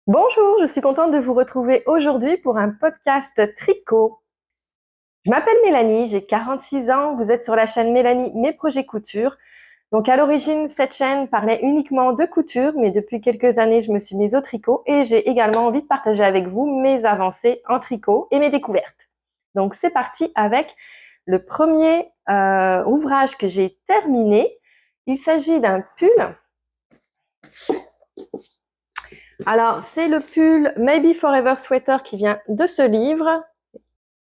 Bonjour, je suis contente de vous retrouver aujourd'hui pour un podcast tricot. Je m'appelle Mélanie, j'ai 46 ans, vous êtes sur la chaîne Mélanie Mes Projets Couture. Donc à l'origine, cette chaîne parlait uniquement de couture, mais depuis quelques années, je me suis mise au tricot et j'ai également envie de partager avec vous mes avancées en tricot et mes découvertes. Donc c'est parti avec le premier ouvrage que j'ai terminé. Il s'agit d'un pull. Alors, c'est le pull Maybe Forever Sweater qui vient de ce livre.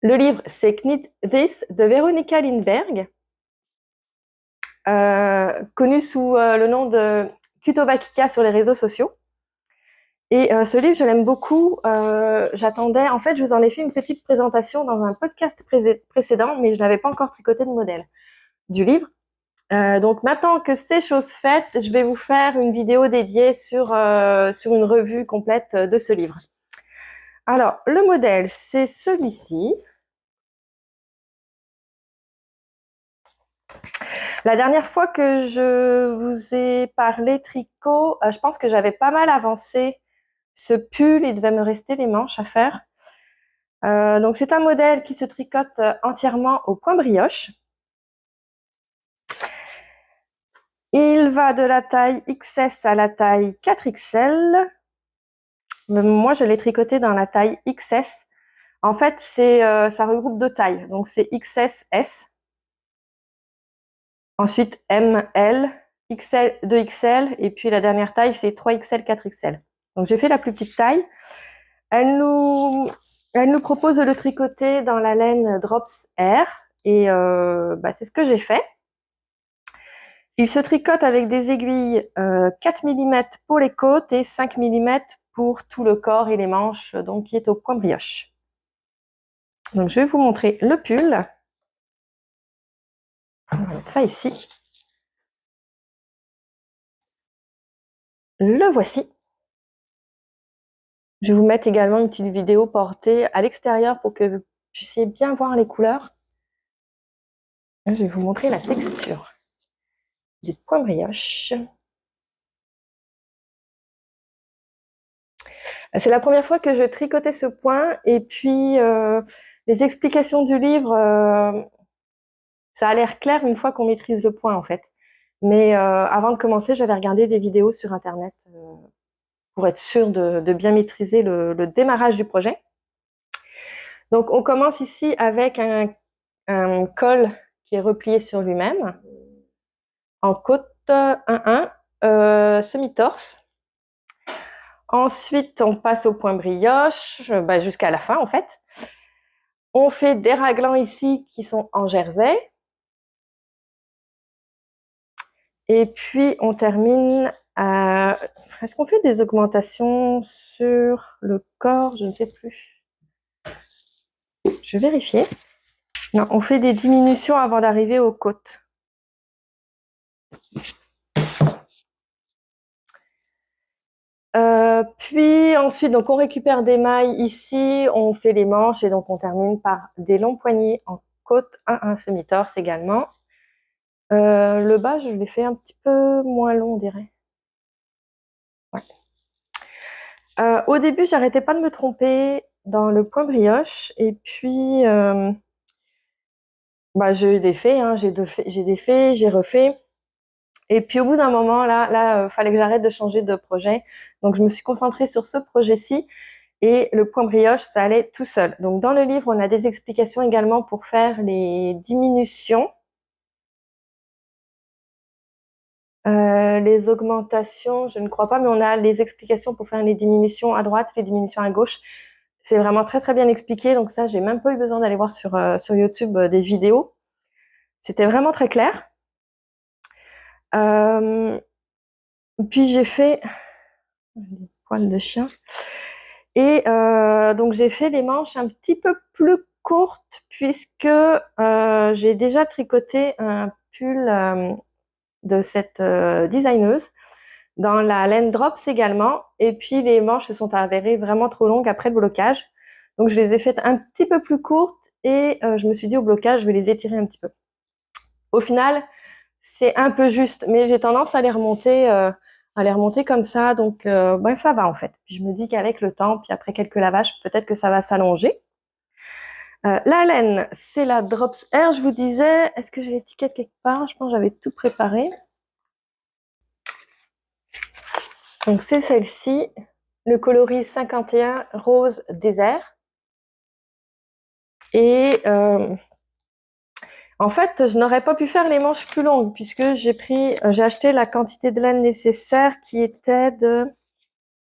Le livre, c'est Knit This de Veronica Lindberg, connue sous le nom de Kutobakika sur les réseaux sociaux. Et ce livre, je l'aime beaucoup. J'attendais, en fait, je vous en ai fait une petite présentation dans un podcast précédent, mais je n'avais pas encore tricoté de modèle du livre. Donc maintenant que c'est chose faite, je vais vous faire une vidéo dédiée sur une revue complète de ce livre. Alors, le modèle, c'est celui-ci. La dernière fois que je vous ai parlé tricot, je pense que j'avais pas mal avancé ce pull. Il devait me rester les manches à faire. Donc, c'est un modèle qui se tricote entièrement au point brioche. Il va de la taille XS à la taille 4XL. Moi, je l'ai tricoté dans la taille XS. En fait, ça regroupe deux tailles. Donc, c'est XS, S. Ensuite, M, L, XL, 2XL. Et puis, la dernière taille, c'est 3XL, 4XL. Donc, j'ai fait la plus petite taille. Elle nous propose de le tricoter dans la laine Drops Air. Et c'est ce que j'ai fait. Il se tricote avec des aiguilles 4 mm pour les côtes et 5 mm pour tout le corps et les manches, donc qui est au point brioche. Donc, je vais vous montrer le pull. On va mettre ça ici. Le voici. Je vais vous mettre également une petite vidéo portée à l'extérieur pour que vous puissiez bien voir les couleurs. Je vais vous montrer la texture du point brioche. C'est la première fois que je tricotais ce point et puis les explications du livre, ça a l'air clair une fois qu'on maîtrise le point en fait. Mais avant de commencer, j'avais regardé des vidéos sur Internet pour être sûre de bien maîtriser le démarrage du projet. Donc on commence ici avec un col qui est replié sur lui-même, en côte 1-1, semi-torse. Ensuite, on passe au point brioche, jusqu'à la fin en fait. On fait des raglans ici qui sont en jersey. Et puis, on termine à... Est-ce qu'on fait des augmentations sur le corps? Je ne sais plus. Je vais vérifier. Non, on fait des diminutions avant d'arriver aux côtes. Puis ensuite, donc on récupère des mailles ici, on fait les manches et donc on termine par des longs poignets en côte 1 semi-torse également. Le bas, je l'ai fait un petit peu moins long, on dirait. Ouais. Au début, j'arrêtais pas de me tromper dans le point brioche et puis j'ai défait, hein, j'ai défait, j'ai refait. Et puis au bout d'un moment, là, fallait que j'arrête de changer de projet. Donc je me suis concentrée sur ce projet-ci et le point brioche, ça allait tout seul. Donc dans le livre, on a des explications également pour faire les diminutions, les augmentations, je ne crois pas, mais on a les explications pour faire les diminutions à droite, les diminutions à gauche. C'est vraiment très très bien expliqué. Donc ça, j'ai même pas eu besoin d'aller voir sur YouTube des vidéos. C'était vraiment très clair. Puis j'ai fait des poils de chien. Et donc j'ai fait les manches un petit peu plus courtes puisque j'ai déjà tricoté un pull de cette designeuse dans la laine Drops également. Et puis les manches se sont avérées vraiment trop longues après le blocage. Donc je les ai faites un petit peu plus courtes et je me suis dit au blocage, je vais les étirer un petit peu. Au final, c'est un peu juste, mais j'ai tendance à les remonter à les remonter comme ça, donc ben, ça va en fait. Puis je me dis qu'avec le temps, puis après quelques lavages, peut-être que ça va s'allonger. La laine, c'est la Drops Air, je vous disais. Est-ce que j'ai l'étiquette quelque part? Je pense que j'avais tout préparé. Donc c'est celle-ci, le coloris 51 rose désert. Et en fait, je n'aurais pas pu faire les manches plus longues puisque j'ai acheté la quantité de laine nécessaire qui était de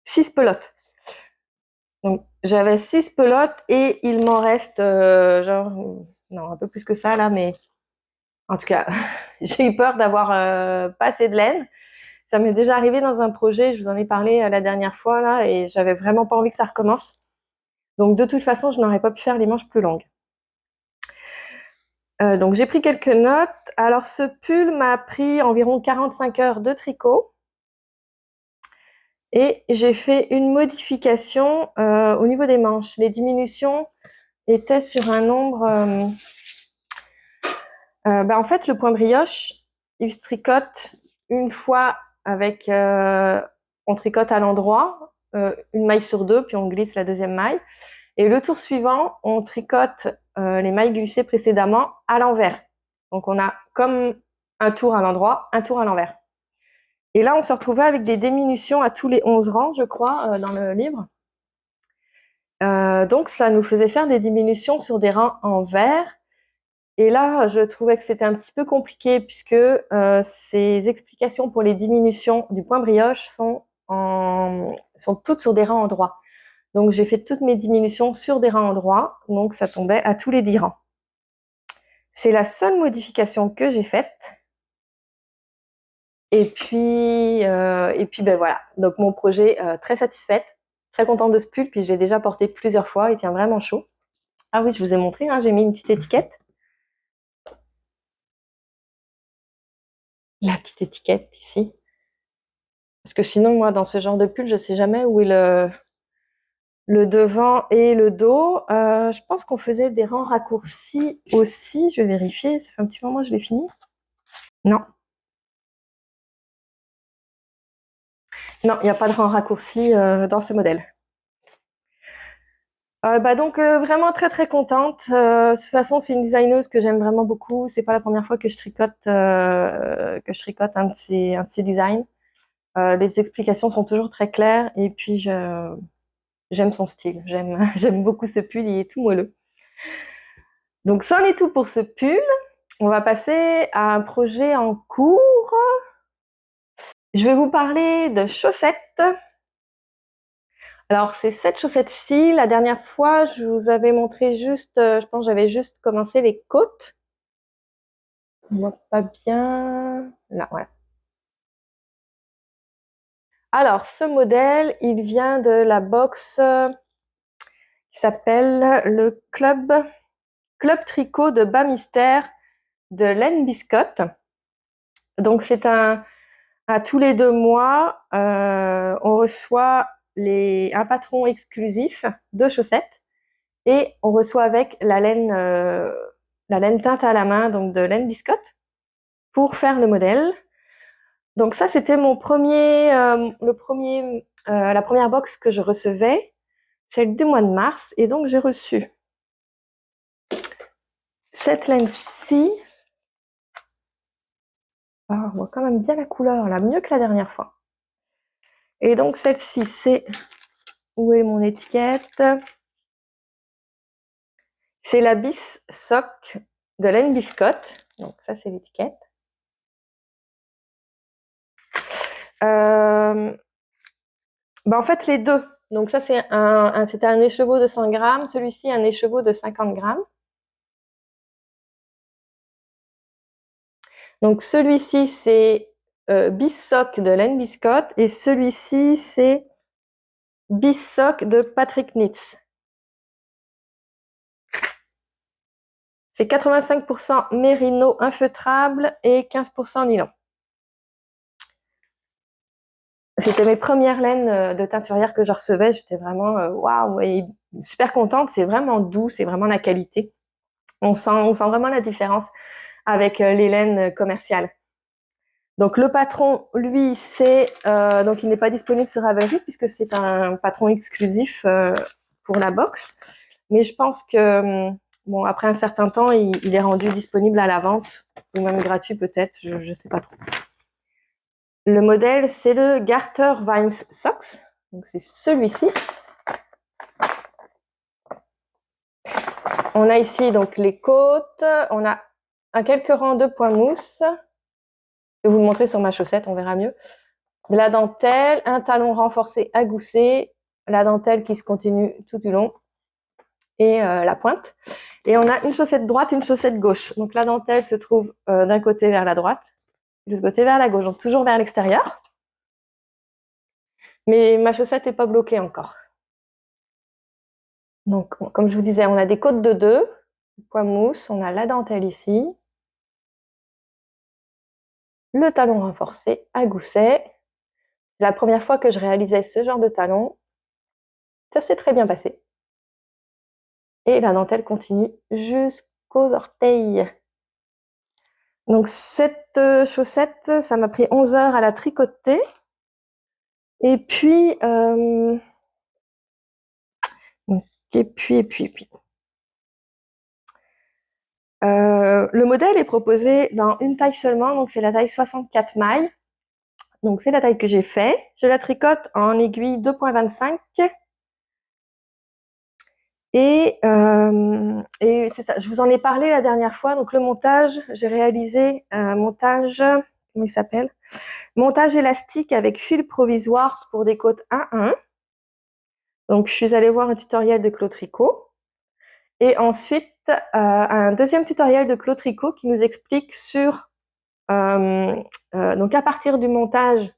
6 pelotes. Donc j'avais 6 pelotes et il m'en reste genre non un peu plus que ça là, mais en tout cas j'ai eu peur d'avoir pas assez de laine. Ça m'est déjà arrivé dans un projet, je vous en ai parlé la dernière fois là, et j'avais vraiment pas envie que ça recommence. Donc de toute façon, je n'aurais pas pu faire les manches plus longues. Donc j'ai pris quelques notes. Alors ce pull m'a pris environ 45 heures de tricot. Et j'ai fait une modification au niveau des manches. Les diminutions étaient sur un nombre... en fait, le point brioche, il se tricote une fois avec... on tricote à l'endroit, une maille sur deux, puis on glisse la deuxième maille. Et le tour suivant, on tricote les mailles glissées précédemment à l'envers. Donc on a comme un tour à l'endroit, un tour à l'envers. Et là, on se retrouvait avec des diminutions à tous les 11 rangs, je crois, dans le livre. Donc ça nous faisait faire des diminutions sur des rangs en vert. Et là, je trouvais que c'était un petit peu compliqué puisque ces explications pour les diminutions du point brioche sont toutes sur des rangs en droit. Donc j'ai fait toutes mes diminutions sur des rangs en droit, donc ça tombait à tous les 10 rangs. C'est la seule modification que j'ai faite. Et puis ben voilà, donc mon projet, très satisfaite, très contente de ce pull, puis je l'ai déjà porté plusieurs fois, il tient vraiment chaud. Ah oui, je vous ai montré, hein, j'ai mis une petite étiquette. La petite étiquette ici. Parce que sinon, moi, dans ce genre de pull, je sais jamais où est le devant et le dos. Je pense qu'on faisait des rangs raccourcis aussi. Je vais vérifier, ça fait un petit moment que je l'ai fini. Non. Non, il n'y a pas de rang raccourci dans ce modèle. Donc vraiment très très contente. De toute façon, c'est une designeuse que j'aime vraiment beaucoup. C'est pas la première fois que je tricote un de ses designs. Les explications sont toujours très claires et puis j'aime son style. J'aime beaucoup ce pull, il est tout moelleux. Donc ça en est tout pour ce pull. On va passer à un projet en cours. Je vais vous parler de chaussettes. Alors, c'est cette chaussette-ci. La dernière fois, je vous avais montré juste, je pense que j'avais juste commencé les côtes. On voit pas bien. Là, ouais. Alors, ce modèle, il vient de la box qui s'appelle le Club Tricot de Bas Mystère de Len Biscotte. Donc, c'est à tous les 2 mois, on reçoit un patron exclusif de chaussettes et on reçoit avec la laine teinte à la main, donc de Len Biscotte, pour faire le modèle. Donc ça, c'était la première box que je recevais, celle du mois de mars, et donc j'ai reçu cette laine-ci. On voit quand même bien la couleur, là, mieux que la dernière fois. Et donc celle-ci, c'est... Où est mon étiquette? C'est la Bis Sock de Len Biscotte. Donc ça, c'est l'étiquette. En fait, les deux. Donc ça, c'était un écheveau de 100 grammes. Celui-ci, un écheveau de 50 grammes. Donc celui-ci, c'est Bis Sock de Len Biscotte. Et celui-ci, c'est Bis Sock de Patrick Nitz. C'est 85% mérino infeutrable et 15% nylon. C'était mes premières laines de teinturière que je recevais. J'étais vraiment waouh, et super contente. C'est vraiment doux, c'est vraiment la qualité. On sent vraiment la différence avec les laines commerciales. Donc le patron, lui, donc il n'est pas disponible sur Ravelry puisque c'est un patron exclusif pour la box. Mais je pense que bon, après un certain temps, il est rendu disponible à la vente ou même gratuit peut-être, je ne sais pas trop. Le modèle, c'est le Garter Vines Socks. Donc c'est celui-ci. On a ici donc les côtes, on a quelques rangs de points mousse. Je vais vous le montrer sur ma chaussette, on verra mieux. De la dentelle, un talon renforcé à gousset, la dentelle qui se continue tout du long et la pointe. Et on a une chaussette droite, une chaussette gauche. Donc la dentelle se trouve d'un côté vers la droite, de l'autre côté vers la gauche, donc toujours vers l'extérieur. Mais ma chaussette n'est pas bloquée encore. Donc, comme je vous disais, on a des côtes de 2, poids mousse, on a la dentelle ici, le talon renforcé à gousset. C'est la première fois que je réalisais ce genre de talon. Ça s'est très bien passé. Et la dentelle continue jusqu'aux orteils. Donc cette chaussette, ça m'a pris 11 heures à la tricoter. Et puis, le modèle est proposé dans une taille seulement, donc c'est la taille 64 mailles. Donc c'est la taille que j'ai fait. Je la tricote en aiguille 2.25. Et c'est ça, je vous en ai parlé la dernière fois. Donc le montage, j'ai réalisé un montage, comment il s'appelle? Montage élastique avec fil provisoire pour des côtes 1-1. Donc je suis allée voir un tutoriel de Claude Tricot. Et ensuite, un deuxième tutoriel de Claude Tricot qui nous explique sur, donc à partir du montage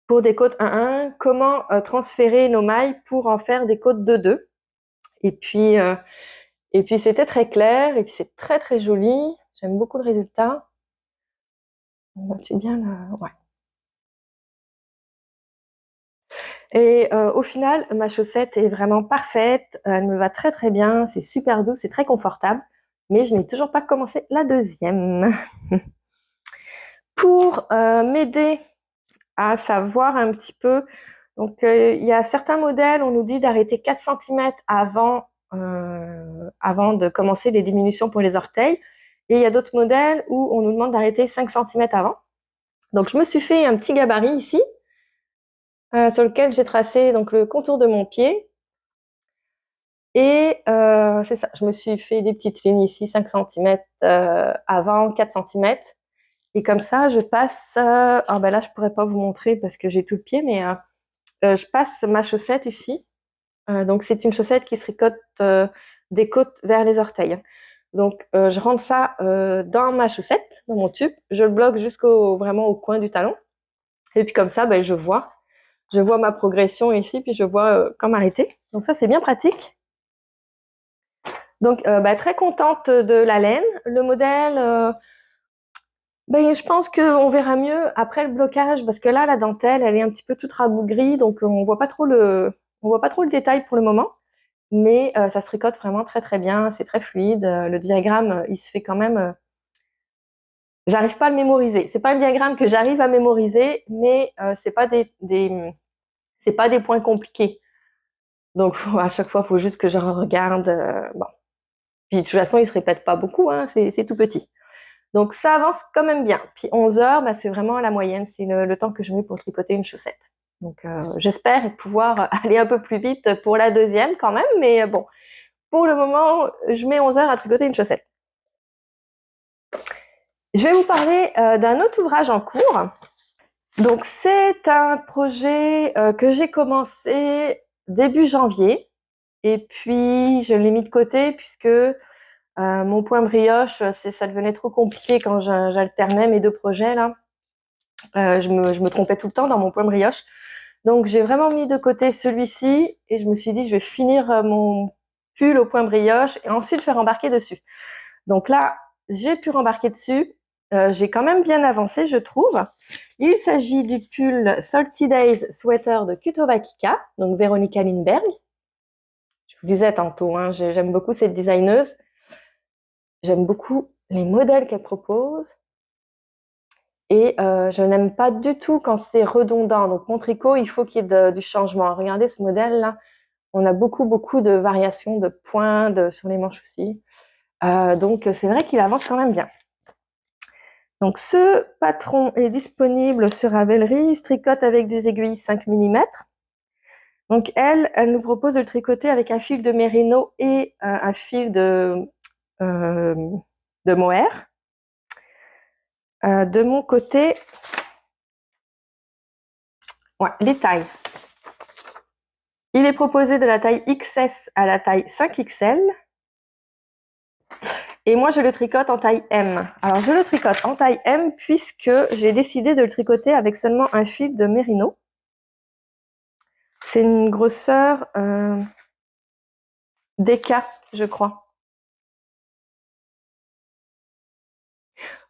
pour des côtes 1-1, comment transférer nos mailles pour en faire des côtes 2-2. Et puis c'était très clair, et puis c'est très très joli. J'aime beaucoup le résultat. C'est bien là, ouais. Et au final, ma chaussette est vraiment parfaite. Elle me va très très bien. C'est super doux, c'est très confortable. Mais je n'ai toujours pas commencé la deuxième. Pour m'aider à savoir un petit peu, donc il y a certains modèles, on nous dit d'arrêter 4 cm avant de commencer les diminutions pour les orteils. Et il y a d'autres modèles où on nous demande d'arrêter 5 cm avant. Donc je me suis fait un petit gabarit ici, sur lequel j'ai tracé donc le contour de mon pied. Et c'est ça, je me suis fait des petites lignes ici, 5 cm avant, 4 cm. Et comme ça, je passe... ah ben là, je pourrais pas vous montrer parce que j'ai tout le pied, mais je passe ma chaussette ici. Donc c'est une chaussette qui se tricote des côtes vers les orteils. Donc je rentre ça dans ma chaussette, dans mon tube. Je le bloque vraiment au coin du talon. Et puis comme ça, ben, je vois ma progression ici, puis je vois quand m'arrêter. Donc ça, c'est bien pratique. Donc très contente de la laine. Le modèle, je pense qu'on verra mieux après le blocage, parce que là, la dentelle, elle est un petit peu toute rabougrie, donc on voit pas trop le détail pour le moment. Mais ça se tricote vraiment très très bien, c'est très fluide. Le diagramme, il se fait quand même. J'arrive pas à le mémoriser. C'est pas un diagramme que j'arrive à mémoriser, mais c'est pas c'est pas des points compliqués. Donc à chaque fois, il faut juste que je regarde. Bon. Puis de toute façon, il se répète pas beaucoup, hein, c'est tout petit. Donc ça avance quand même bien. Puis 11 heures, c'est vraiment la moyenne, c'est le temps que je mets pour tricoter une chaussette. Donc j'espère pouvoir aller un peu plus vite pour la deuxième quand même, mais bon, pour le moment, je mets 11 heures à tricoter une chaussette. Je vais vous parler d'un autre ouvrage en cours. Donc c'est un projet que j'ai commencé début janvier, et puis je l'ai mis de côté puisque mon point brioche, ça devenait trop compliqué quand j'alternais mes deux projets là. Je me trompais tout le temps dans mon point brioche. Donc j'ai vraiment mis de côté celui-ci et je me suis dit je vais finir mon pull au point brioche et ensuite faire embarquer dessus. Donc là, j'ai pu rembarquer dessus. J'ai quand même bien avancé, je trouve. Il s'agit du pull Salty Days Sweater de Kutova Kika, donc Véronica Lindberg. Je vous disais tantôt, hein, j'aime beaucoup cette designeuse. J'aime beaucoup les modèles qu'elle propose. Et je n'aime pas du tout quand c'est redondant. Donc, mon tricot, il faut qu'il y ait du changement. Regardez ce modèle-là. On a beaucoup de variations de points sur les manches aussi. Donc, c'est vrai qu'il avance quand même bien. Donc, ce patron est disponible sur Ravelry. Il se tricote avec des aiguilles 5 mm. Donc, elle nous propose de le tricoter avec un fil de mérino et un fil de mohair. De mon côté, ouais, les tailles. Il est proposé de la taille XS à la taille 5XL. Et moi, je le tricote en taille M. Alors, je le tricote en taille M puisque j'ai décidé de le tricoter avec seulement un fil de mérino. C'est une grosseur DK, je crois.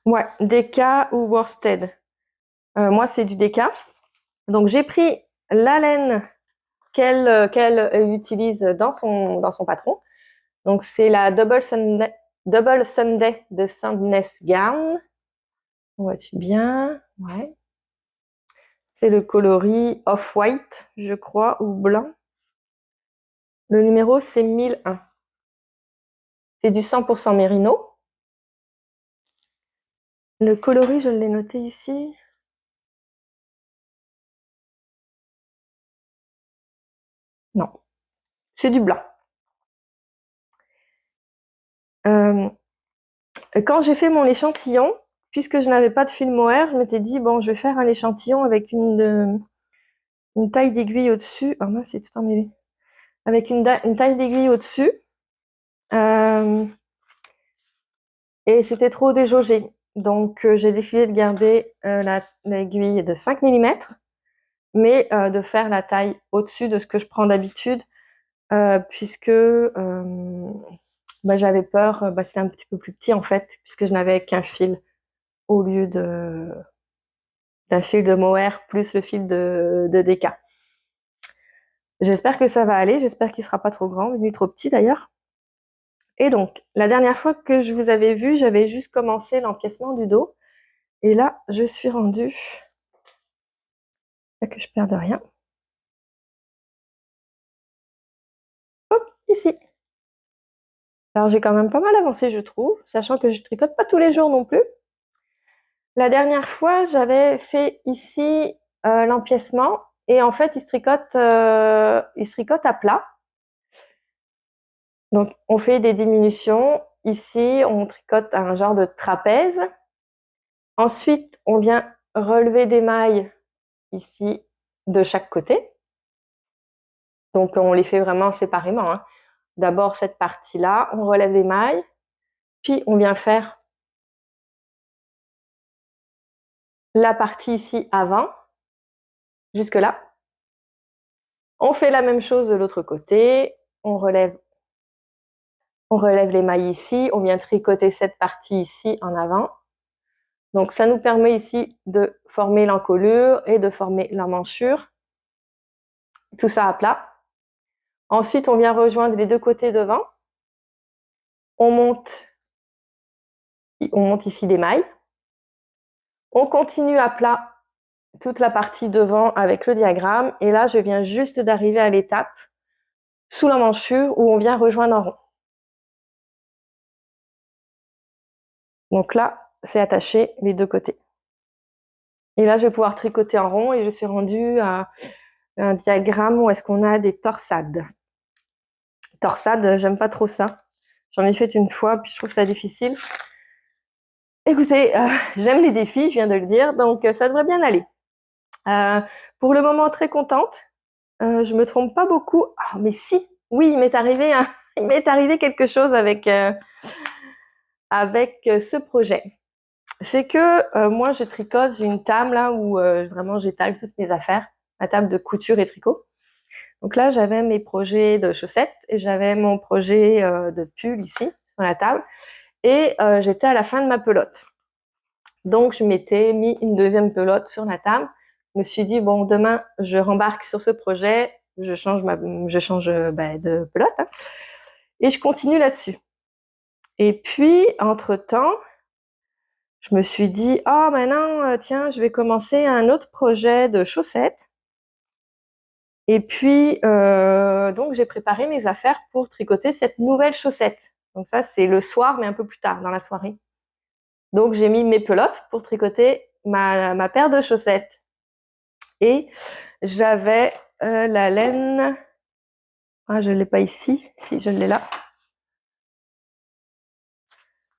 Ouais, DK ou worsted. Moi, c'est du DK. Donc, j'ai pris la laine qu'elle utilise dans son patron. Donc, c'est la Double Sunday de Sandnes Garn. Vois-tu bien? Ouais. C'est le coloris off-white, je crois, ou blanc. Le numéro, c'est 1001. C'est du 100% mérino. Le coloris, je l'ai noté ici. Non, c'est du blanc. Quand j'ai fait mon échantillon, puisque je n'avais pas de fil mohair, je m'étais dit, bon, je vais faire un échantillon avec une taille d'aiguille au-dessus. Ah mince, c'est tout emmêlé. Avec une taille d'aiguille au-dessus. Et c'était trop déjaugé. Donc, j'ai décidé de garder l'aiguille de 5 mm, mais de faire la taille au-dessus de ce que je prends d'habitude, puisque j'avais peur, c'était un petit peu plus petit en fait, puisque je n'avais qu'un fil au lieu d'un fil de mohair plus le fil de DK. J'espère que ça va aller, j'espère qu'il ne sera pas trop grand, ni trop petit d'ailleurs. Et donc, la dernière fois que je vous avais vu, j'avais juste commencé l'empiècement du dos. Et là, je suis rendue, pas que je perde rien. Hop, ici. Alors, j'ai quand même pas mal avancé, je trouve, sachant que je tricote pas tous les jours non plus. La dernière fois, j'avais fait ici l'empiècement et en fait, il se tricote à plat. Donc, on fait des diminutions. Ici, on tricote un genre de trapèze. Ensuite, on vient relever des mailles ici de chaque côté. Donc, on les fait vraiment séparément, hein. D'abord, cette partie-là, on relève des mailles, puis on vient faire la partie ici avant, jusque là. On fait la même chose de l'autre côté, on relève les mailles ici, on vient tricoter cette partie ici en avant. Donc, ça nous permet ici de former l'encolure et de former l'emmanchure. Tout ça à plat. Ensuite, on vient rejoindre les deux côtés devant. On monte ici les mailles. On continue à plat toute la partie devant avec le diagramme. Et là, je viens juste d'arriver à l'étape sous l'emmanchure où on vient rejoindre en rond. Donc là, c'est attaché les deux côtés. Et là, je vais pouvoir tricoter en rond et je suis rendue à un diagramme où est-ce qu'on a des torsades. Torsade, j'aime pas trop ça. J'en ai fait une fois, puis je trouve ça difficile. Écoutez, j'aime les défis, je viens de le dire, donc ça devrait bien aller. Pour le moment, très contente. Je me trompe pas beaucoup. Ah, mais si, oui, il m'est arrivé quelque chose avec ce projet. C'est que moi, je tricote, j'ai une table là où vraiment j'étale toutes mes affaires, la table de couture et tricot. Donc là, j'avais mes projets de chaussettes et j'avais mon projet de pull ici, sur la table. Et j'étais à la fin de ma pelote. Donc, je m'étais mis une deuxième pelote sur la table. Je me suis dit, bon, demain, je rembarque sur ce projet, je change de pelote, hein, et je continue là-dessus. Et puis, entre-temps, je me suis dit, oh maintenant, tiens, je vais commencer un autre projet de chaussettes. Et puis, donc, j'ai préparé mes affaires pour tricoter cette nouvelle chaussette. Donc ça, c'est le soir, mais un peu plus tard, dans la soirée. Donc, j'ai mis mes pelotes pour tricoter ma paire de chaussettes. Et j'avais la laine. Ah, je ne l'ai pas ici. Si, je l'ai là.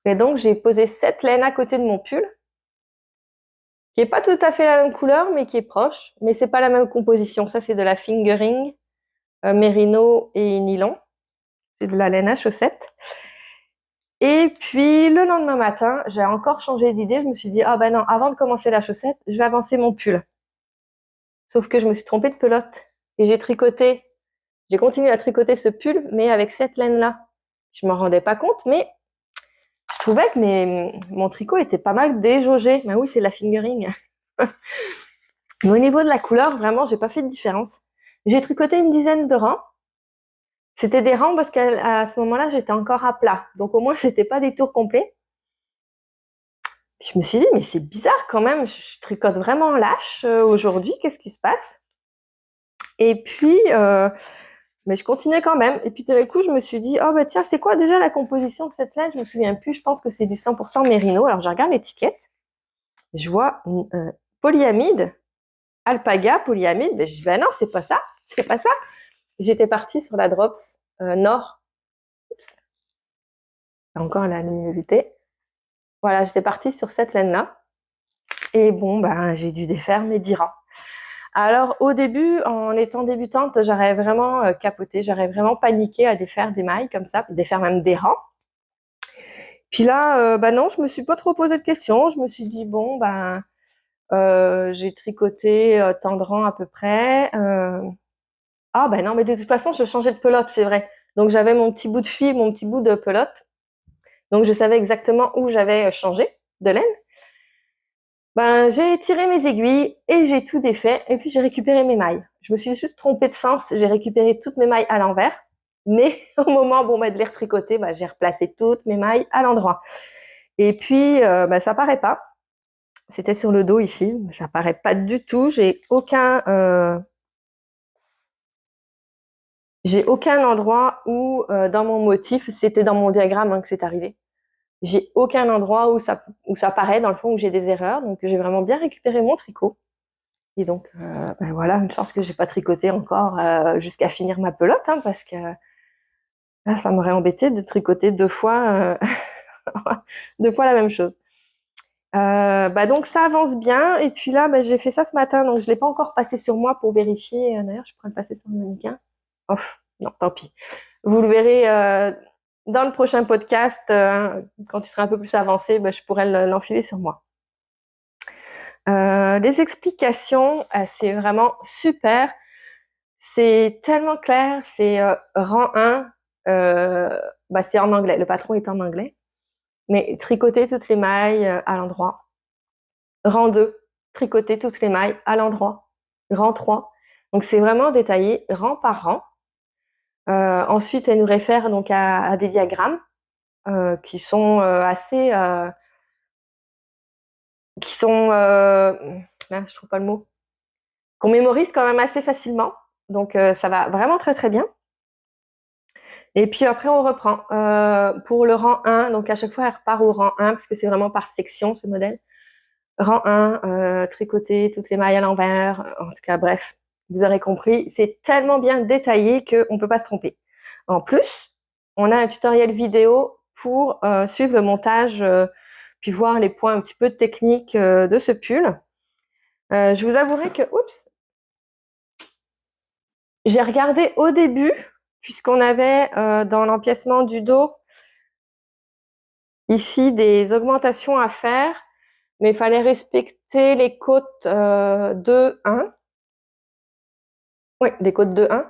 Et donc, j'ai posé cette laine à côté de mon pull, qui est pas tout à fait la même couleur, mais qui est proche. Mais c'est pas la même composition. Ça, c'est de la fingering, mérino et nylon. C'est de la laine à chaussettes. Et puis, le lendemain matin, j'ai encore changé d'idée. Je me suis dit, ah ben non, avant de commencer la chaussette, je vais avancer mon pull. Sauf que je me suis trompée de pelote. Et j'ai continué à tricoter ce pull, mais avec cette laine-là. Je m'en rendais pas compte, mais je trouvais que mon tricot était pas mal déjaugé. Ben oui, c'est de la fingering. Mais au niveau de la couleur, vraiment, j'ai pas fait de différence. J'ai tricoté une dizaine de rangs. C'était des rangs parce qu'à ce moment-là, j'étais encore à plat. Donc au moins, c'était pas des tours complets. Je me suis dit, mais c'est bizarre quand même, je tricote vraiment lâche aujourd'hui, qu'est-ce qui se passe? Et puis, mais je continuais quand même. Et puis tout d'un coup, je me suis dit, oh bah tiens, c'est quoi déjà la composition de cette laine? Je me souviens plus, je pense que c'est du 100% mérino. Alors je regarde l'étiquette, je vois polyamide, alpaga, polyamide. Ben, je dis, ben non, c'est pas ça, c'est pas ça. J'étais partie sur la Drops Nord. Oups. Encore la luminosité. Voilà, j'étais partie sur cette laine-là. Et bon, ben, j'ai dû défaire mes 10 rangs. Alors, au début, en étant débutante, j'aurais vraiment capoté, j'aurais vraiment paniqué à défaire des mailles comme ça, défaire même des rangs. Puis là, bah non, je me suis pas trop posé de questions. Je me suis dit, bon, ben, j'ai tricoté tant de rangs à peu près. Ah, ben non, mais de toute façon, je changeais de pelote, c'est vrai. Donc, j'avais mon petit bout de fil, mon petit bout de pelote. Donc, je savais exactement où j'avais changé de laine. Ben, j'ai tiré mes aiguilles et j'ai tout défait et puis j'ai récupéré mes mailles. Je me suis juste trompée de sens, j'ai récupéré toutes mes mailles à l'envers, mais au moment bon, de les retricoter, j'ai replacé toutes mes mailles à l'endroit. Et puis, ça paraît pas. C'était sur le dos ici, ça paraît pas du tout. J'ai aucun endroit où dans mon motif, c'était dans mon diagramme que c'est arrivé. J'ai aucun endroit où ça paraît dans le fond où j'ai des erreurs, donc j'ai vraiment bien récupéré mon tricot. Et donc, voilà, une chance que j'ai pas tricoté encore jusqu'à finir ma pelote, hein, parce que là, ça m'aurait embêté de tricoter 2 fois, 2 fois la même chose. Donc ça avance bien. Et puis là, j'ai fait ça ce matin, donc je l'ai pas encore passé sur moi pour vérifier. D'ailleurs, je pourrais le passer sur le mannequin. Ouf, non, tant pis. Vous le verrez dans le prochain podcast, quand il sera un peu plus avancé, je pourrais l'enfiler sur moi. Les explications, c'est vraiment super. C'est tellement clair, c'est rang 1, c'est en anglais, le patron est en anglais, mais tricoter toutes les mailles à l'endroit. Rang 2, tricoter toutes les mailles à l'endroit. Rang 3, donc c'est vraiment détaillé rang par rang. Ensuite, elle nous réfère donc à des diagrammes qui sont assez... qui sont... je trouve pas le mot. Qu'on mémorise quand même assez facilement. Donc ça va vraiment très très bien. Et puis après, on reprend. Pour le rang 1, donc à chaque fois, elle repart au rang 1, parce que c'est vraiment par section, ce modèle. Rang 1, tricoter toutes les mailles à l'envers. En tout cas, bref, vous aurez compris. C'est tellement bien détaillé qu'on ne peut pas se tromper. En plus, on a un tutoriel vidéo pour suivre le montage, puis voir les points un petit peu techniques de ce pull. Je vous avouerai que, j'ai regardé au début, puisqu'on avait dans l'empiècement du dos ici des augmentations à faire, mais il fallait respecter les côtes 2-1. Oui, des côtes 2-1.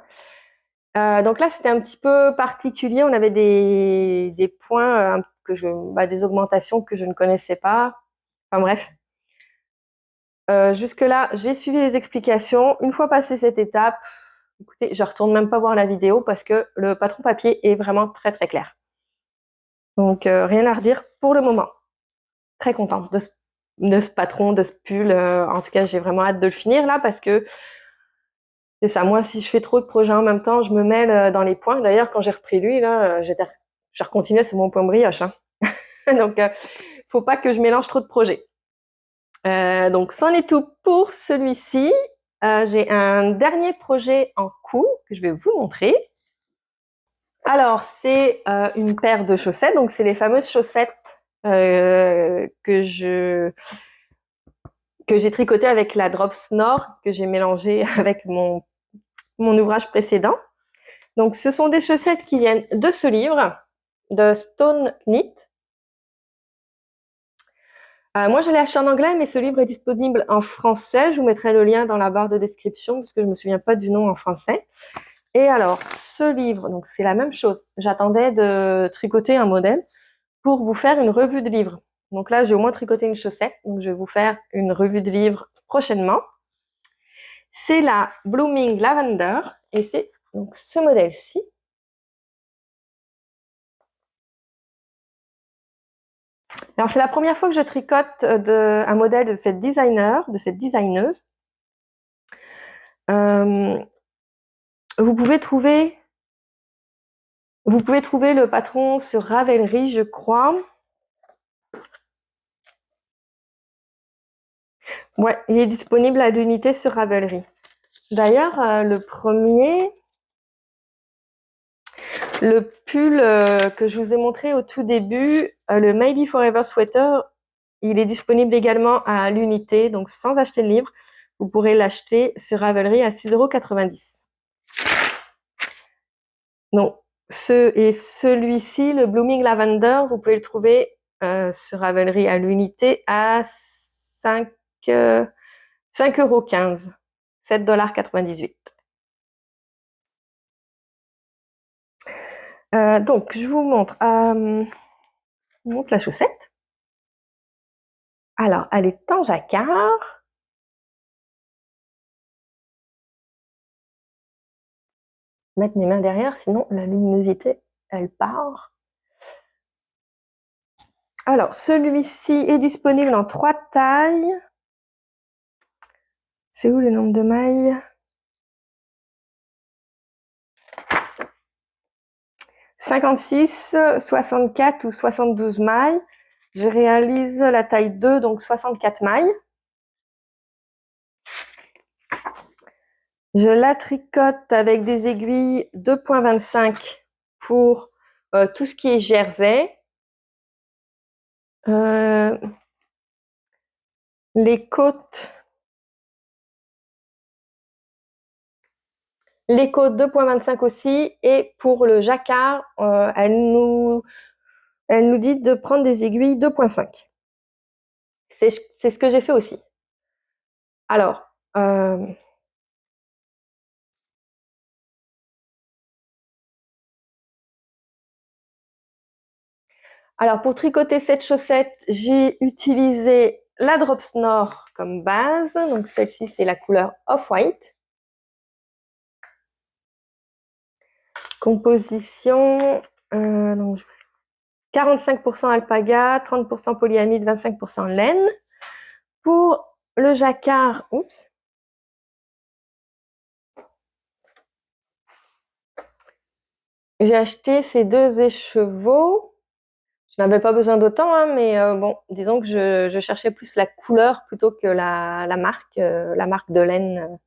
Donc là, c'était un petit peu particulier. On avait des points, des augmentations que je ne connaissais pas. Enfin bref. Jusque-là, j'ai suivi les explications. Une fois passé cette étape, écoutez, je retourne même pas voir la vidéo parce que le patron papier est vraiment très très clair. Donc rien à redire pour le moment. très contente de ce patron, de ce pull. En tout cas, j'ai vraiment hâte de le finir là parce que c'est ça. Moi, si je fais trop de projets en même temps, je me mêle dans les points. D'ailleurs, quand j'ai repris lui, là, j'ai recontinué sur mon point brioche. Hein. Donc, faut pas que je mélange trop de projets. Donc, c'en est tout pour celui-ci. J'ai un dernier projet en cours que je vais vous montrer. Alors, c'est une paire de chaussettes. Donc, c'est les fameuses chaussettes que j'ai tricotées avec la Drops Nord que j'ai mélangée avec mon ouvrage précédent. Donc, ce sont des chaussettes qui viennent de ce livre, de Stone Knit. Moi, je l'ai acheté en anglais, mais ce livre est disponible en français. Je vous mettrai le lien dans la barre de description parce que je ne me souviens pas du nom en français. Et alors, ce livre, donc c'est la même chose. J'attendais de tricoter un modèle pour vous faire une revue de livre. Donc là, j'ai au moins tricoté une chaussette, donc je vais vous faire une revue de livre prochainement. C'est la Blooming Lavender et c'est donc ce modèle-ci. Alors, c'est la première fois que je tricote un modèle de cette designer, de cette designeuse. Vous pouvez trouver le patron sur Ravelry, je crois. Ouais, il est disponible à l'unité sur Ravelry. D'ailleurs, le pull que je vous ai montré au tout début, le Maybe Forever Sweater, il est disponible également à l'unité, donc sans acheter le livre. Vous pourrez l'acheter sur Ravelry à 6,90 €. Donc, celui-ci, le Blooming Lavender, vous pouvez le trouver sur Ravelry à l'unité à 5,15 €, 7,98 $. Donc, je vous montre la chaussette. Alors, elle est en jacquard. Mettre mes mains derrière, sinon la luminosité, elle part. Alors, celui-ci est disponible en 3 tailles. C'est où le nombre de mailles? 56, 64 ou 72 mailles. Je réalise la taille 2, donc 64 mailles. Je la tricote avec des aiguilles 2,25 pour tout ce qui est jersey. Les côtes 2,25 aussi. Et pour le jacquard, elle nous dit de prendre des aiguilles 2,5. C'est ce que j'ai fait aussi. Alors, pour tricoter cette chaussette, j'ai utilisé la Drops Nord comme base. Donc, celle-ci, c'est la couleur Off-White. Composition, donc 45% alpaga, 30% polyamide, 25% laine. Pour le jacquard, j'ai acheté ces 2 écheveaux. Je n'avais pas besoin d'autant, hein, mais bon, disons que je cherchais plus la couleur plutôt que la marque de laine,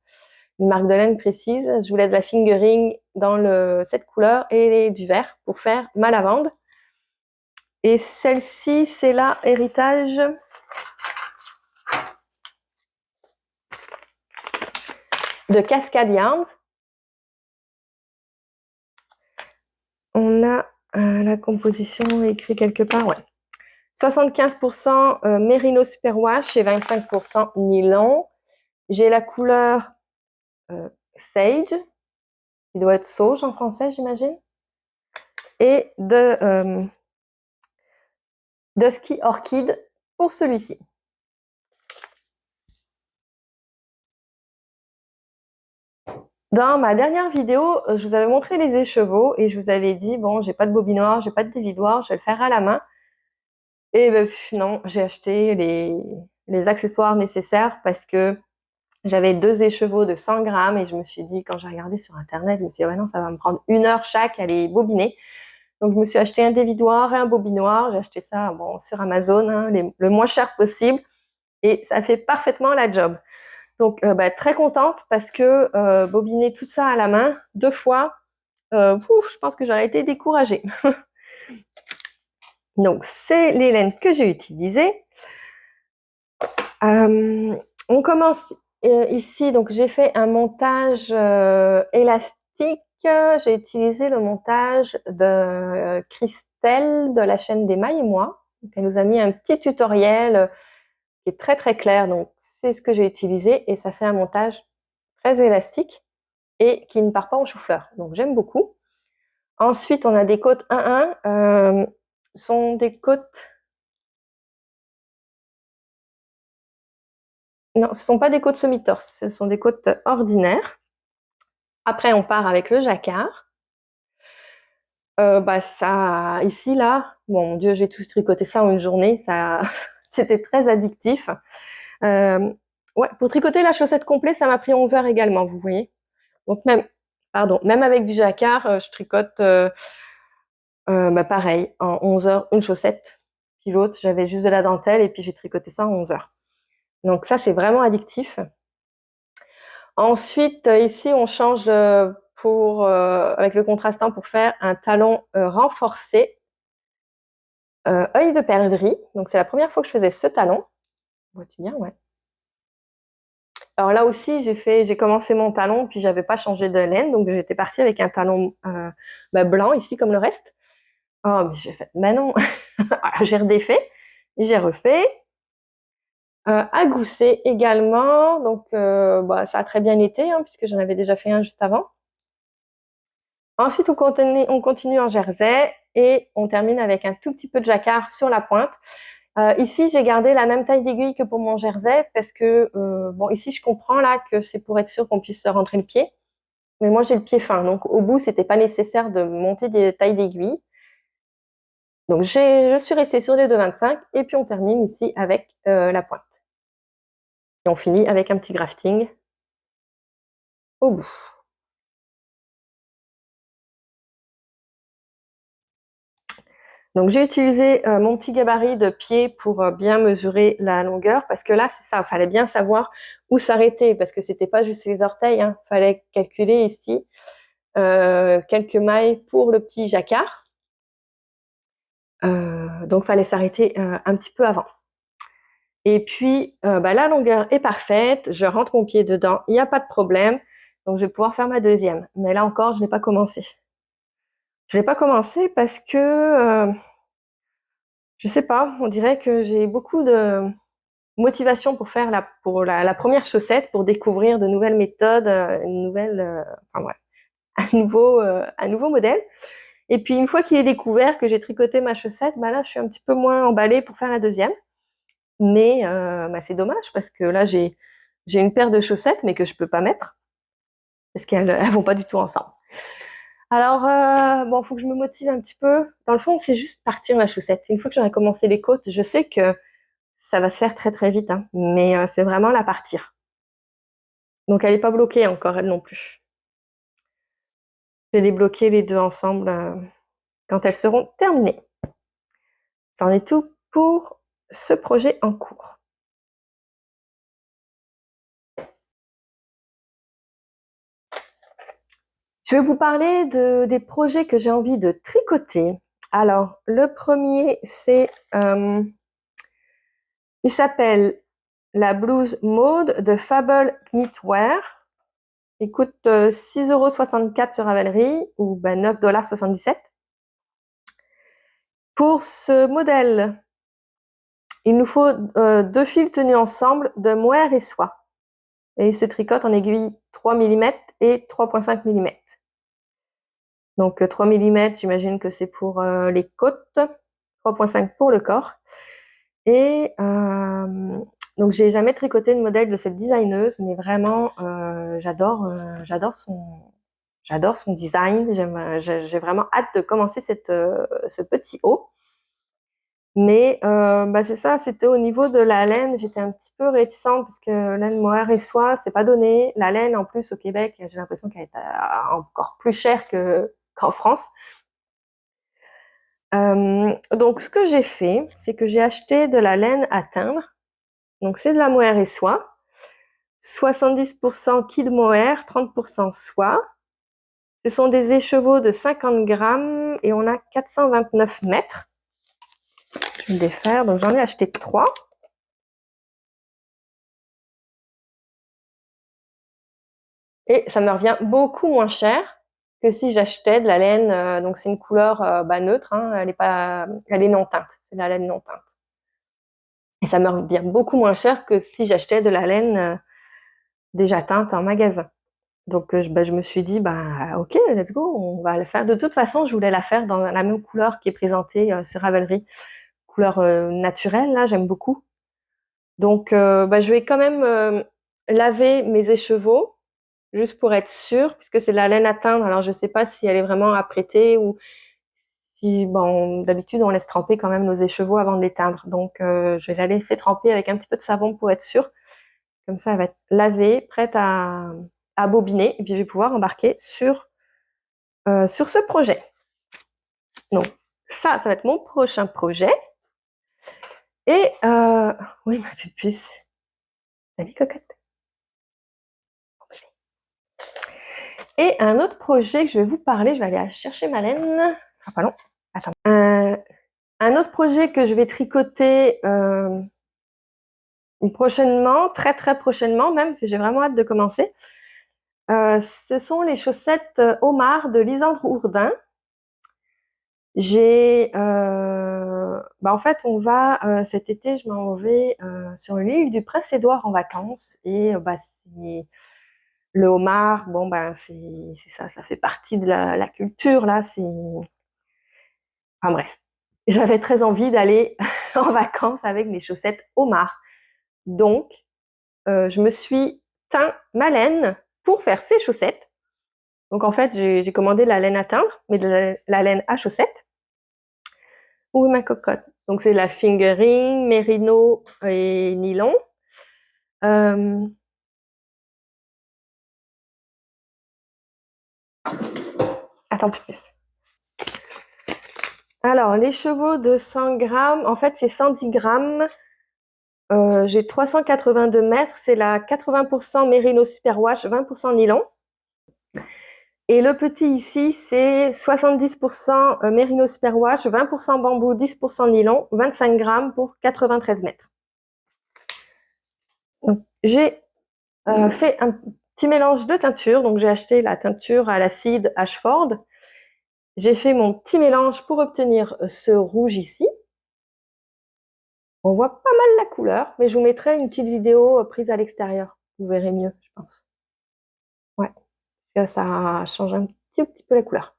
une marque de laine précise. Je voulais de la fingering dans cette couleur et du vert pour faire ma lavande. Et celle-ci, c'est la héritage de Cascade Yarns. On a la composition écrit quelque part, ouais. 75% Merino Superwash et 25% nylon. J'ai la couleur Sage, qui doit être sauge en français, j'imagine. Et de Dusky Orchid pour celui-ci. Dans ma dernière vidéo, je vous avais montré les écheveaux et je vous avais dit, bon, j'ai pas de bobinoir, j'ai pas de dévidoir, je vais le faire à la main. Et ben, non, j'ai acheté les accessoires nécessaires parce que j'avais 2 écheveaux de 100 grammes et je me suis dit, quand j'ai regardé sur Internet, je me suis dit, ouais, non, ça va me prendre 1 heure chaque à les bobiner. Donc, je me suis acheté un dévidoir et un bobinoir. J'ai acheté ça bon, sur Amazon, hein, le moins cher possible. Et ça fait parfaitement la job. Donc, bah, très contente parce que bobiner tout ça à la main, 2 fois, je pense que j'aurais été découragée. Donc, c'est les laines que j'ai utilisées. On commence ici. Donc, j'ai fait un montage élastique. J'ai utilisé le montage de Christelle de la chaîne des Mailles et moi. Donc, elle nous a mis un petit tutoriel qui est très très clair. Donc, c'est ce que j'ai utilisé et ça fait un montage très élastique et qui ne part pas en chou-fleur. Donc, j'aime beaucoup. Ensuite, on a des côtes 1-1. Sont des côtes. Non, ce ne sont pas des côtes semi-torse, ce sont des côtes ordinaires. Après, on part avec le jacquard. Bah, ça, ici, là, bon, mon Dieu, j'ai tout tricoté ça en une journée. Ça, c'était très addictif. Ouais, pour tricoter la chaussette complète, ça m'a pris 11 heures également, vous voyez. Donc, même avec du jacquard, je tricote bah, pareil, en 11 heures, une chaussette. Puis l'autre, j'avais juste de la dentelle et puis j'ai tricoté ça en 11 heures. Donc ça, c'est vraiment addictif. Ensuite, ici, on change avec le contrastant pour faire un talon renforcé, œil de perdrix. Donc, c'est la première fois que je faisais ce talon. Vois-tu bien, ouais. Alors là aussi, j'ai commencé mon talon, puis j'avais pas changé de laine, donc j'étais partie avec un talon bah, blanc ici comme le reste. Oh, mais j'ai fait, bah non, j'ai redéfait, j'ai refait. À gousset également, donc bah, ça a très bien été, hein, puisque j'en avais déjà fait un juste avant. Ensuite, on continue en jersey et on termine avec un tout petit peu de jacquard sur la pointe. Ici, j'ai gardé la même taille d'aiguille que pour mon jersey parce que, bon, ici, je comprends là que c'est pour être sûr qu'on puisse rentrer le pied. Mais moi, j'ai le pied fin, donc au bout, c'était pas nécessaire de monter des tailles d'aiguille. Donc, je suis restée sur les 2,25 et puis on termine ici avec la pointe. Et on finit avec un petit grafting au bout. Donc j'ai utilisé mon petit gabarit de pied pour bien mesurer la longueur parce que là c'est ça, il fallait bien savoir où s'arrêter parce que c'était pas juste les orteils, hein. Il fallait calculer ici quelques mailles pour le petit jacquard. Donc il fallait s'arrêter un petit peu avant. Et puis bah, la longueur est parfaite, je rentre mon pied dedans, il n'y a pas de problème. Donc je vais pouvoir faire ma deuxième. Mais là encore, je n'ai pas commencé. Je n'ai pas commencé parce que je sais pas, on dirait que j'ai beaucoup de motivation pour faire la première chaussette, pour découvrir de nouvelles méthodes, enfin, ouais, un nouveau modèle. Et puis une fois qu'il est découvert, que j'ai tricoté ma chaussette, bah là je suis un petit peu moins emballée pour faire la deuxième. Mais bah, c'est dommage parce que là j'ai une paire de chaussettes mais que je peux pas mettre parce qu'elles vont pas du tout ensemble. Alors bon, faut que je me motive un petit peu. Dans le fond, c'est juste partir la chaussette. Une fois que j'aurai commencé les côtes, je sais que ça va se faire très très vite, hein, mais c'est vraiment la partir. Donc elle n'est pas bloquée encore, elle non plus. Je vais les bloquer les deux ensemble quand elles seront terminées. C'en est tout pour ce projet en cours. Je vais vous parler des projets que j'ai envie de tricoter. Alors, le premier, il s'appelle la blouse maude de Fable Knitwear. Il coûte 6,64 € sur Ravelry ou 9,77 $. Pour ce modèle, il nous faut 2 fils tenus ensemble de mohair et soie. Et il se tricote en aiguille 3 mm et 3,5 mm. Donc 3 mm, j'imagine que c'est pour les côtes, 3,5 pour le corps. Et donc j'ai jamais tricoté de modèle de cette designeuse, mais vraiment j'adore son design. J'ai vraiment hâte de commencer ce petit haut. Mais c'est ça, c'était au niveau de la laine, j'étais un petit peu réticente parce que laine mohair et soie, c'est pas donné. La laine, en plus, au Québec, j'ai l'impression qu'elle est encore plus chère qu'en France. Donc, ce que j'ai fait, c'est que j'ai acheté de la laine à teindre. Donc, c'est de la mohair et soie. 70% kid mohair, 30% soie. Ce sont des écheveaux de 50 grammes et on a 429 mètres. Je vais me défaire. Donc, j'en ai acheté 3. Et ça me revient beaucoup moins cher que si j'achetais de la laine. Donc, c'est une couleur neutre. Hein, elle est non teinte. C'est de la laine non teinte. Et ça me revient beaucoup moins cher que si j'achetais de la laine déjà teinte en magasin. Donc, je me suis dit, ok, let's go, on va la faire. De toute façon, je voulais la faire dans la même couleur qui est présentée sur Ravelry. Couleur naturelle, là, j'aime beaucoup. Donc, je vais quand même laver mes écheveaux, juste pour être sûre, puisque c'est de la laine à teindre. Alors, je ne sais pas si elle est vraiment apprêtée ou si, d'habitude, on laisse tremper quand même nos écheveaux avant de les teindre. Donc, je vais la laisser tremper avec un petit peu de savon pour être sûre. Comme ça, elle va être lavée, prête à bobiner. Et puis, je vais pouvoir embarquer sur ce projet. Donc, ça va être mon prochain projet. Et, oui, ma petite puce. Salut, cocotte. Et un autre projet que je vais vous parler, je vais aller chercher ma laine. Ce sera pas long. Attends. Un autre projet que je vais tricoter prochainement, très très prochainement même, parce que j'ai vraiment hâte de commencer. Ce sont les chaussettes Homard de Lisandre Hourdin. En fait, on va cet été, je m'en vais sur l'île du Prince-Édouard en vacances et c'est le homard. C'est ça fait partie de la culture là. Enfin bref, j'avais très envie d'aller en vacances avec mes chaussettes homard. Donc, je me suis teint ma laine pour faire ces chaussettes. Donc en fait, j'ai commandé de la laine à teindre, mais de la laine à chaussettes. Oui, ma cocotte. Donc, c'est la fingering, mérino et nylon. Attends plus. Alors, les chevaux de 100 grammes, en fait, c'est 110 grammes. J'ai 382 mètres. C'est la 80% mérino superwash, 20% nylon. Et le petit ici, c'est 70% mérino superwash, 20% bambou, 10% nylon, 25 grammes pour 93 mètres. Donc, j'ai fait un petit mélange de teinture. Donc, j'ai acheté la teinture à l'acide Ashford. J'ai fait mon petit mélange pour obtenir ce rouge ici. On voit pas mal la couleur, mais je vous mettrai une petite vidéo prise à l'extérieur. Vous verrez mieux, je pense. Ouais, parce que ça change un petit peu la couleur.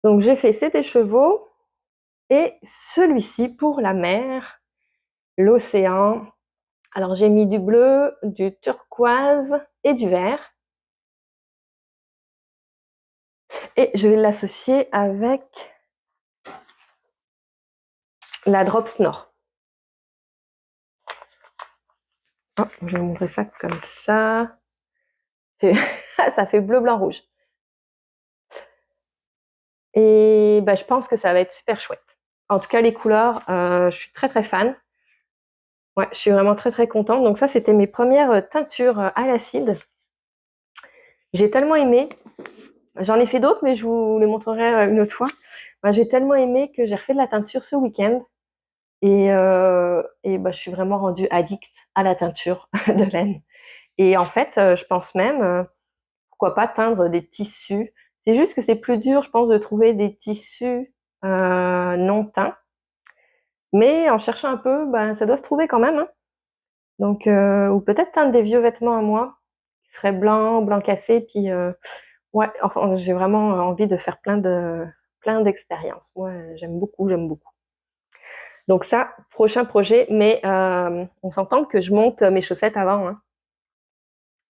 Donc, j'ai fait cet écheveau et celui-ci pour la mer, l'océan. Alors, j'ai mis du bleu, du turquoise et du vert. Et je vais l'associer avec la Drops Nord. Oh, je vais vous montrer ça comme ça. Ça fait bleu, blanc, rouge. Et je pense que ça va être super chouette. En tout cas, les couleurs, je suis très très fan. Ouais, je suis vraiment très très contente. Donc ça, c'était mes premières teintures à l'acide. J'ai tellement aimé. J'en ai fait d'autres, mais je vous les montrerai une autre fois. J'ai tellement aimé que j'ai refait de la teinture ce week-end. Et je suis vraiment rendue addict à la teinture de laine. Et en fait, je pense même, pourquoi pas teindre des tissus. C'est juste que c'est plus dur, je pense, de trouver des tissus non teints. Mais en cherchant un peu, ça doit se trouver quand même. Hein. Donc, ou peut-être teindre des vieux vêtements à moi, qui seraient blancs, blanc cassé. Puis, ouais, enfin, j'ai vraiment envie de faire plein d'expériences. Moi, j'aime beaucoup, j'aime beaucoup. Donc ça, prochain projet, mais on s'entend que je monte mes chaussettes avant. Hein.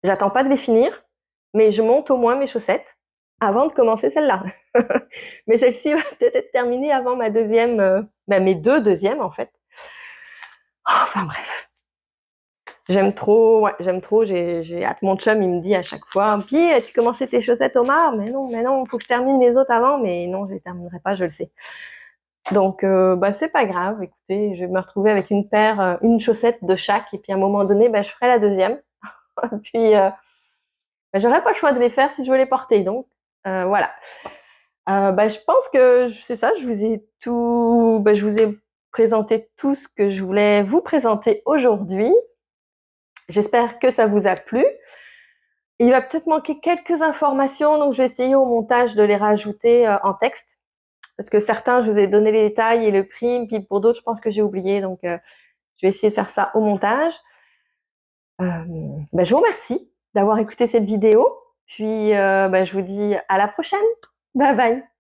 J'attends pas de les finir, mais je monte au moins mes chaussettes. avant de commencer celle-là. Mais celle-ci va peut-être être terminée avant ma deuxième, mes deux deuxièmes en fait. Enfin bref. J'aime trop, ouais, j'aime trop. J'ai hâte. Mon chum, il me dit à chaque fois, puis tu commençais tes chaussettes Omar, mais non, faut que je termine les autres avant, mais non, je les terminerai pas, je le sais. Donc, c'est pas grave. Écoutez, je vais me retrouver avec une paire, une chaussette de chaque, et puis à un moment donné, je ferai la deuxième. Puis, j'aurai pas le choix de les faire si je veux les porter. Donc, voilà. Je pense que c'est ça. Je vous ai tout, je vous ai présenté tout ce que je voulais vous présenter aujourd'hui. J'espère que ça vous a plu. Il va peut-être manquer quelques informations, donc je vais essayer au montage de les rajouter en texte. Parce que certains, je vous ai donné les détails et le prix, puis pour d'autres, je pense que j'ai oublié. Donc, je vais essayer de faire ça au montage. Je vous remercie d'avoir écouté cette vidéo. Puis, je vous dis à la prochaine. Bye bye.